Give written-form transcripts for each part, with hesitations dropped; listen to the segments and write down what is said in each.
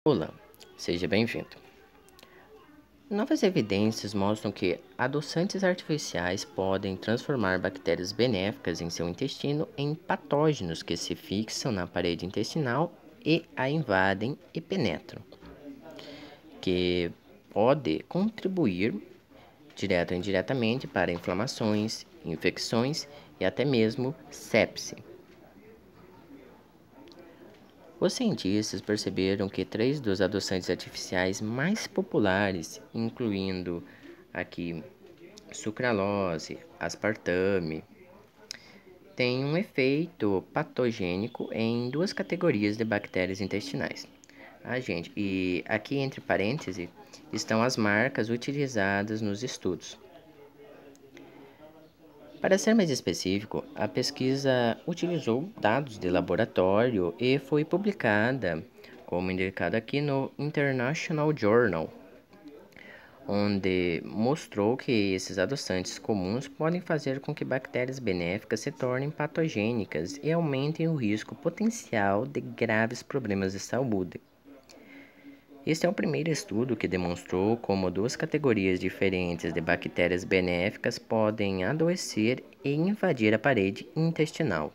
Olá, seja bem-vindo. Novas evidências mostram que adoçantes artificiais podem transformar bactérias benéficas em seu intestino em patógenos que se fixam na parede intestinal e a invadem e penetram, que pode contribuir direto ou indiretamente para inflamações, infecções e até mesmo sepse. Os cientistas perceberam que três dos adoçantes artificiais mais populares, incluindo aqui sucralose, aspartame, têm um efeito patogênico em duas categorias de bactérias intestinais. Gente, e aqui entre parênteses estão as marcas utilizadas nos estudos. Para ser mais específico, a pesquisa utilizou dados de laboratório e foi publicada, como indicado aqui, no International Journal, onde mostrou que esses adoçantes comuns podem fazer com que bactérias benéficas se tornem patogênicas e aumentem o risco potencial de graves problemas de saúde. Este é o primeiro estudo que demonstrou como duas categorias diferentes de bactérias benéficas podem adoecer e invadir a parede intestinal.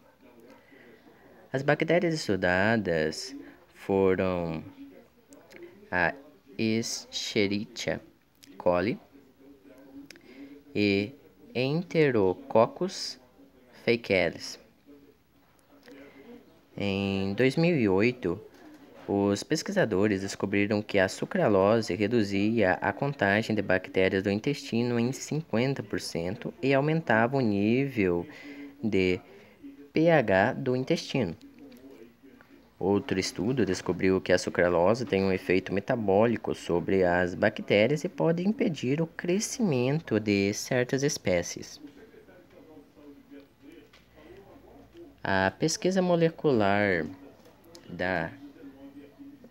As bactérias estudadas foram a Escherichia coli e Enterococcus faecalis. Em 2008, os pesquisadores descobriram que a sucralose reduzia a contagem de bactérias do intestino em 50% e aumentava o nível de pH do intestino. Outro estudo descobriu que a sucralose tem um efeito metabólico sobre as bactérias e pode impedir o crescimento de certas espécies. A pesquisa molecular da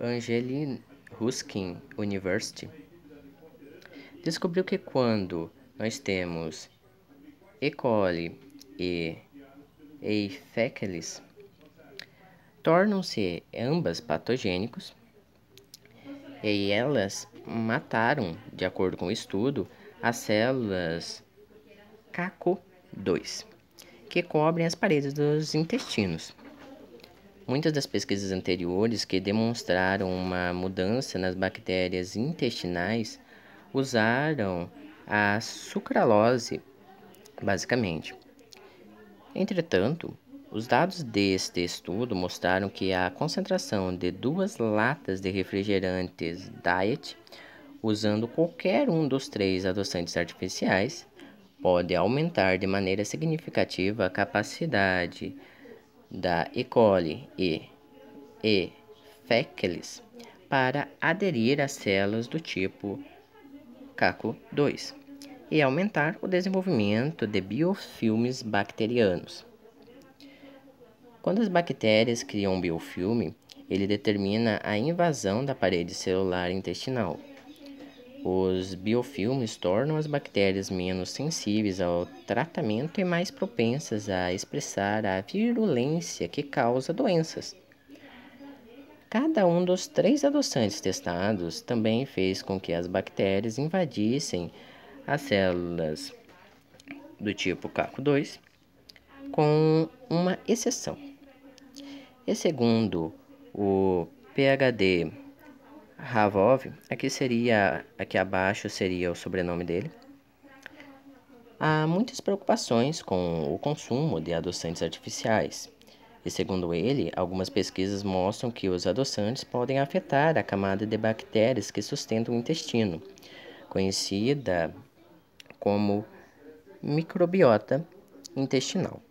Angeli Ruskin University descobriu que quando nós temos E. coli e E. faecalis, tornam-se ambas patogênicos e elas mataram, de acordo com o estudo, as células CACO2, que cobrem as paredes dos intestinos. Muitas das pesquisas anteriores que demonstraram uma mudança nas bactérias intestinais usaram a sucralose, basicamente. Entretanto, os dados deste estudo mostraram que a concentração de 2 latas de refrigerantes Diet, usando qualquer um dos 3 adoçantes artificiais, pode aumentar de maneira significativa a capacidade da E. coli e E. faecalis para aderir às células do tipo CACO2 e aumentar o desenvolvimento de biofilmes bacterianos. Quando as bactérias criam um biofilme, ele determina a invasão da parede celular intestinal. Os biofilmes tornam as bactérias menos sensíveis ao tratamento e mais propensas a expressar a virulência que causa doenças. Cada um dos 3 adoçantes testados também fez com que as bactérias invadissem as células do tipo CACO2, com uma exceção. E segundo o PhD Ravov, aqui abaixo seria o sobrenome dele, há muitas preocupações com o consumo de adoçantes artificiais. E segundo ele, algumas pesquisas mostram que os adoçantes podem afetar a camada de bactérias que sustentam o intestino, conhecida como microbiota intestinal.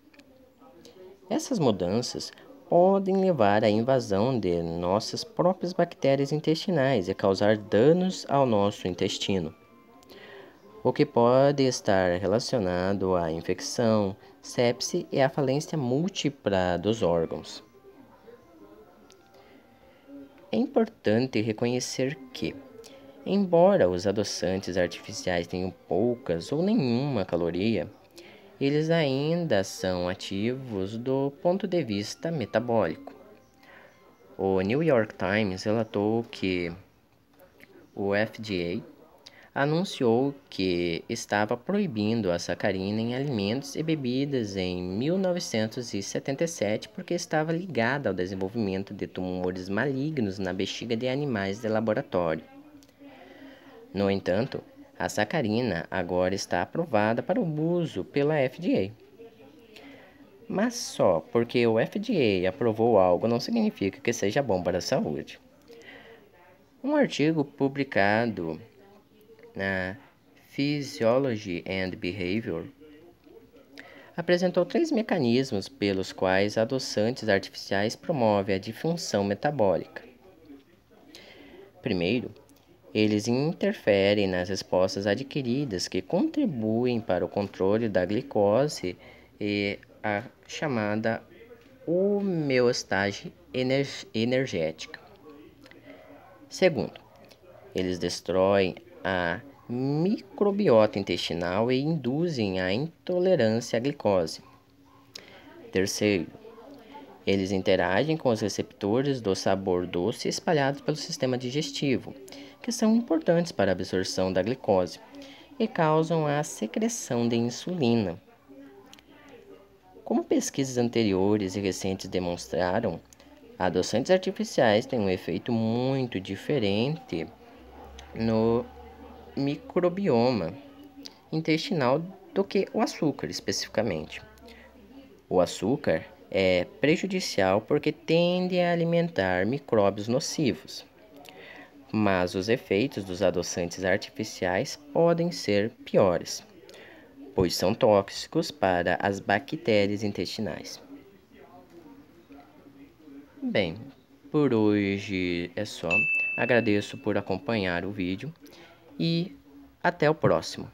Essas mudanças podem levar à invasão de nossas próprias bactérias intestinais e causar danos ao nosso intestino, o que pode estar relacionado à infecção, sepse e à falência múltipla dos órgãos. É importante reconhecer que, embora os adoçantes artificiais tenham poucas ou nenhuma caloria, eles ainda são ativos do ponto de vista metabólico. O New York Times relatou que o FDA anunciou que estava proibindo a sacarina em alimentos e bebidas em 1977 porque estava ligada ao desenvolvimento de tumores malignos na bexiga de animais de laboratório. No entanto, a sacarina agora está aprovada para o uso pela FDA. Mas só porque o FDA aprovou algo não significa que seja bom para a saúde. Um artigo publicado na Physiology and Behavior apresentou 3 mecanismos pelos quais adoçantes artificiais promovem a disfunção metabólica. Primeiro, eles interferem nas respostas adquiridas que contribuem para o controle da glicose e a chamada homeostase energética. Segundo, eles destroem a microbiota intestinal e induzem a intolerância à glicose. Terceiro, eles interagem com os receptores do sabor doce espalhados pelo sistema digestivo, que são importantes para a absorção da glicose e causam a secreção de insulina. Como pesquisas anteriores e recentes demonstraram, adoçantes artificiais têm um efeito muito diferente no microbioma intestinal do que o açúcar especificamente. O açúcar é prejudicial porque tende a alimentar micróbios nocivos, mas os efeitos dos adoçantes artificiais podem ser piores, pois são tóxicos para as bactérias intestinais. Bem, por hoje é só. Agradeço por acompanhar o vídeo e até o próximo.